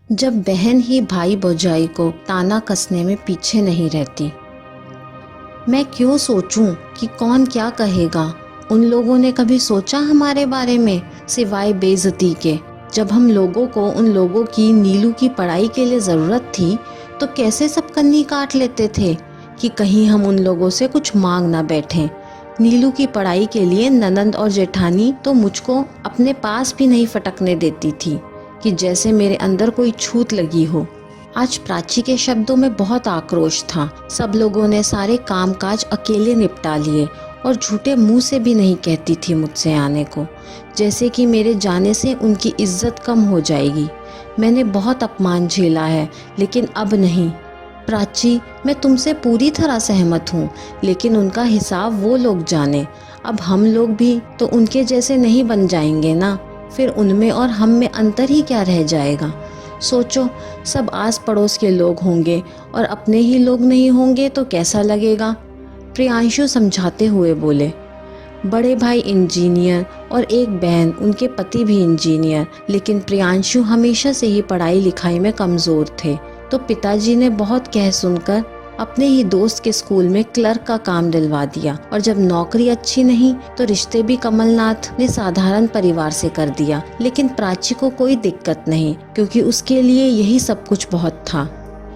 जब बहन ही भाई भौजाई को ताना कसने में पीछे नहीं रहती। मैं क्यों सोचूं कि कौन क्या कहेगा। उन लोगों ने कभी सोचा हमारे बारे में सिवाय बेइज्जती के। जब हम लोगों को उन लोगों की नीलू की पढ़ाई के लिए ज़रूरत थी तो कैसे सब कन्नी काट लेते थे कि कहीं हम उन लोगों से कुछ मांग ना बैठें। नीलू की पढ़ाई के लिए ननंद और जेठानी तो मुझको अपने पास भी नहीं फटकने देती थी कि जैसे मेरे अंदर कोई छूत लगी हो। आज प्राची के शब्दों में बहुत आक्रोश था। सब लोगों ने सारे कामकाज अकेले निपटा लिए और झूठे मुंह से भी नहीं कहती थी मुझसे आने को, जैसे कि मेरे जाने से उनकी इज्जत कम हो जाएगी। मैंने बहुत अपमान झेला है लेकिन अब नहीं। प्राची, मैं तुमसे पूरी तरह सहमत हूँ, लेकिन उनका हिसाब वो लोग जाने। अब हम लोग भी तो उनके जैसे नहीं बन जाएंगे ना, फिर उनमें और हम में अंतर ही क्या रह जाएगा। सोचो, सब आस पड़ोस के लोग होंगे और अपने ही लोग नहीं होंगे तो कैसा लगेगा। प्रियांशु समझाते हुए बोले। बड़े भाई इंजीनियर और एक बहन, उनके पति भी इंजीनियर, लेकिन प्रियांशु हमेशा से ही पढ़ाई लिखाई में कमज़ोर थे। तो पिताजी ने बहुत कह सुनकर अपने ही दोस्त के स्कूल में क्लर्क का काम दिलवा दिया, और जब नौकरी अच्छी नहीं तो रिश्ते भी कमलनाथ ने साधारण परिवार से कर दिया। लेकिन प्राची को कोई दिक्कत नहीं, क्योंकि उसके लिए यही सब कुछ बहुत था।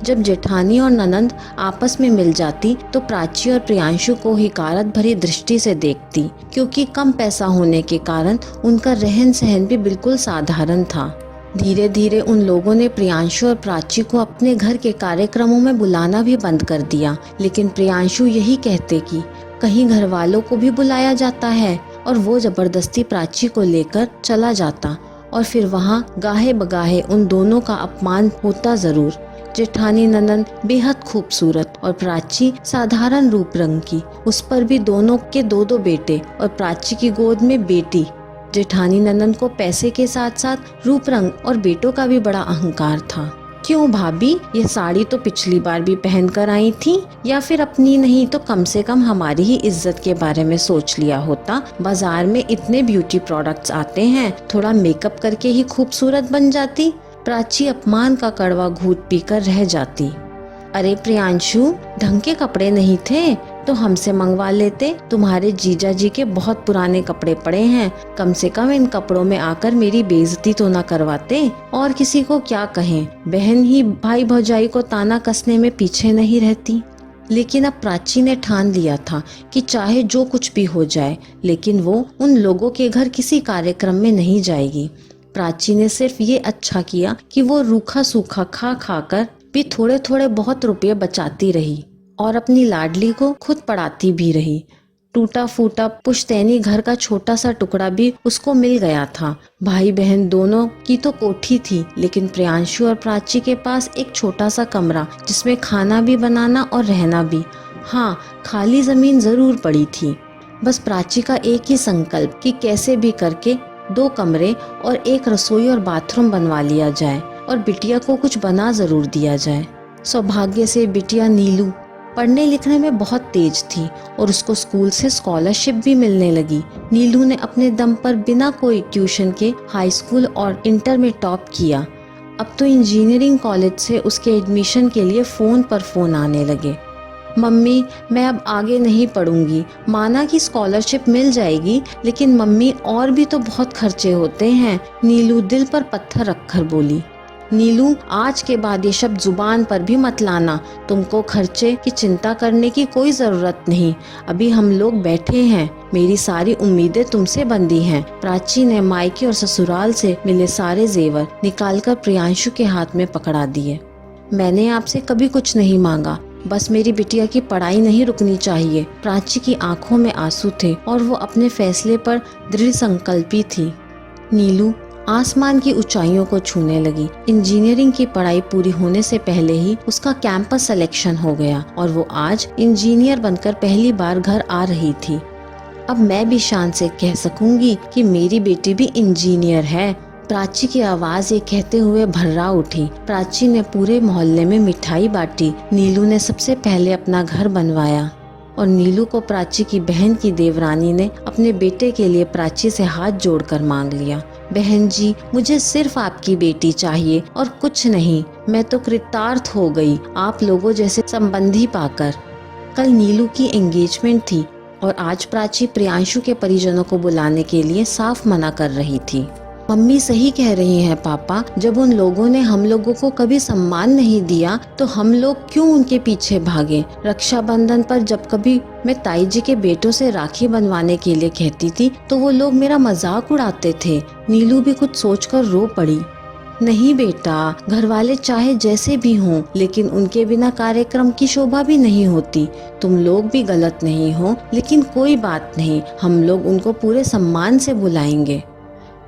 जब जेठानी और ननंद आपस में मिल जाती तो प्राची और प्रियांशु को हिकारत भरी दृष्टि से देखती, क्योंकि कम पैसा होने के कारण उनका रहन सहन भी बिल्कुल साधारण था। धीरे धीरे उन लोगों ने प्रियांशु और प्राची को अपने घर के कार्यक्रमों में बुलाना भी बंद कर दिया। लेकिन प्रियांशु यही कहते कि कहीं घर वालों को भी बुलाया जाता है, और वो जबरदस्ती प्राची को लेकर चला जाता, और फिर वहाँ गाहे बगाहे उन दोनों का अपमान होता जरूर। जेठानी ननंद बेहद खूबसूरत और प्राची साधारण रूप रंग की, उस पर भी दोनों के दो दो बेटे और प्राची की गोद में बेटी। जेठानी ननंद को पैसे के साथ साथ रूप रंग और बेटों का भी बड़ा अहंकार था। क्यों भाभी, ये साड़ी तो पिछली बार भी पहनकर आई थी, या फिर अपनी नहीं तो कम से कम हमारी ही इज्जत के बारे में सोच लिया होता। बाजार में इतने ब्यूटी प्रोडक्ट्स आते हैं, थोड़ा मेकअप करके ही खूबसूरत बन जाती। प्राची अपमान का कड़वा घूंट पीकर रह जाती। अरे प्रियांशु, ढंग के कपड़े नहीं थे तो हमसे मंगवा लेते। तुम्हारे जीजा जी के बहुत पुराने कपड़े पड़े हैं, कम से कम इन कपड़ों में आकर मेरी बेइज्जती तो ना करवाते। और किसी को क्या कहें, बहन ही भाई भौजाई को ताना कसने में पीछे नहीं रहती। लेकिन अब प्राची ने ठान लिया था कि चाहे जो कुछ भी हो जाए, लेकिन वो उन लोगों के घर किसी कार्यक्रम में नहीं जाएगी। प्राची ने सिर्फ ये अच्छा किया कि वो रूखा सूखा खा खाकर भी थोड़े थोड़े बहुत रुपये बचाती रही और अपनी लाडली को खुद पढ़ाती भी रही। टूटा फूटा पुश्तैनी घर का छोटा सा टुकड़ा भी उसको मिल गया था। भाई बहन दोनों की तो कोठी थी, लेकिन प्रियांशु और प्राची के पास एक छोटा सा कमरा, जिसमें खाना भी बनाना और रहना भी। हाँ, खाली जमीन जरूर पड़ी थी। बस प्राची का एक ही संकल्प कि कैसे भी करके 2 कमरे और एक रसोई और बाथरूम बनवा लिया जाए, और बिटिया को कुछ बना जरूर दिया जाए। सौभाग्य से बिटिया नीलू पढ़ने लिखने में बहुत तेज थी और उसको स्कूल से स्कॉलरशिप भी मिलने लगी। नीलू ने अपने दम पर बिना कोई ट्यूशन के हाई स्कूल और इंटर में टॉप किया। अब तो इंजीनियरिंग कॉलेज से उसके एडमिशन के लिए फोन पर फोन आने लगे। मम्मी, मैं अब आगे नहीं पढ़ूंगी। माना कि स्कॉलरशिप मिल जाएगी, लेकिन मम्मी और भी तो बहुत खर्चे होते हैं। नीलू दिल पर पत्थर रखकर बोली। नीलू, आज के बाद ये शब्द जुबान पर भी मत लाना। तुमको खर्चे की चिंता करने की कोई जरूरत नहीं। अभी हम लोग बैठे हैं, मेरी सारी उम्मीदें तुमसे बंधी हैं। प्राची ने मायके और ससुराल से मिले सारे जेवर निकालकर प्रियांशु के हाथ में पकड़ा दिए। मैंने आपसे कभी कुछ नहीं मांगा, बस मेरी बिटिया की पढ़ाई नहीं रुकनी चाहिए। प्राची की आंखों में आंसू थे और वो अपने फैसले पर दृढ़ संकल्पी थी। नीलू आसमान की ऊंचाइयों को छूने लगी। इंजीनियरिंग की पढ़ाई पूरी होने से पहले ही उसका कैंपस सिलेक्शन हो गया और वो आज इंजीनियर बनकर पहली बार घर आ रही थी। अब मैं भी शान से कह सकूंगी कि मेरी बेटी भी इंजीनियर है। प्राची की आवाज ये कहते हुए भर्रा उठी। प्राची ने पूरे मोहल्ले में मिठाई बांटी। नीलू ने सबसे पहले अपना घर बनवाया और नीलू को प्राची की बहन की देवरानी ने अपने बेटे के लिए प्राची से हाथ जोड़कर मांग लिया। बहन जी, मुझे सिर्फ आपकी बेटी चाहिए और कुछ नहीं। मैं तो कृतार्थ हो गई आप लोगों जैसे संबंधी पाकर। कल नीलू की एंगेजमेंट थी और आज प्राची प्रियांशु के परिजनों को बुलाने के लिए साफ मना कर रही थी। मम्मी सही कह रही हैं पापा, जब उन लोगों ने हम लोगों को कभी सम्मान नहीं दिया तो हम लोग क्यों उनके पीछे भागे। रक्षाबंधन पर जब कभी मैं ताई जी के बेटों से राखी बनवाने के लिए कहती थी तो वो लोग मेरा मजाक उड़ाते थे। नीलू भी कुछ सोचकर रो पड़ी। नहीं बेटा, घर वाले चाहे जैसे भी हों, लेकिन उनके बिना कार्यक्रम की शोभा भी नहीं होती। तुम लोग भी गलत नहीं हो, लेकिन कोई बात नहीं, हम लोग उनको पूरे सम्मान से बुलाएंगे।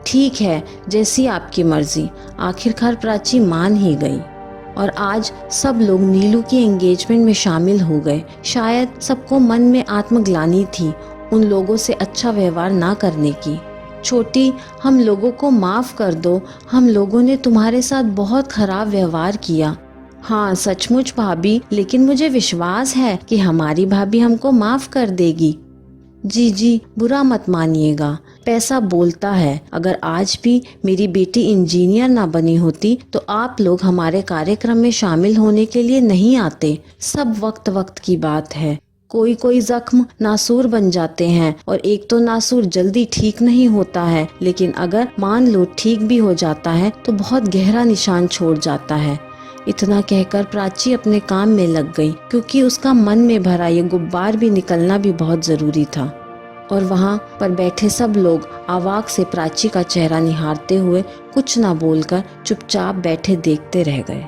ठीक है, जैसी आपकी मर्जी। आखिरकार प्राची मान ही गई और आज सब लोग नीलू की एंगेजमेंट में शामिल हो गए। शायद सबको मन में आत्मग्लानि थी उन लोगों से अच्छा व्यवहार ना करने की। छोटी, हम लोगों को माफ कर दो, हम लोगों ने तुम्हारे साथ बहुत खराब व्यवहार किया। हाँ सचमुच भाभी, लेकिन मुझे विश्वास है कि हमारी भाभी हमको माफ कर देगी। जी जी, बुरा मत मानिएगा, पैसा बोलता है। अगर आज भी मेरी बेटी इंजीनियर ना बनी होती तो आप लोग हमारे कार्यक्रम में शामिल होने के लिए नहीं आते। सब वक्त वक्त की बात है। कोई कोई जख्म नासूर बन जाते हैं और एक तो नासूर जल्दी ठीक नहीं होता है, लेकिन अगर मान लो ठीक भी हो जाता है तो बहुत गहरा निशान छोड़ जाता है। इतना कहकर प्राची अपने काम में लग गई, क्योंकि उसका मन में भरा ये गुब्बार भी निकलना भी बहुत जरूरी था। और वहाँ पर बैठे सब लोग अवाक से प्राची का चेहरा निहारते हुए कुछ ना बोलकर चुपचाप बैठे देखते रह गए।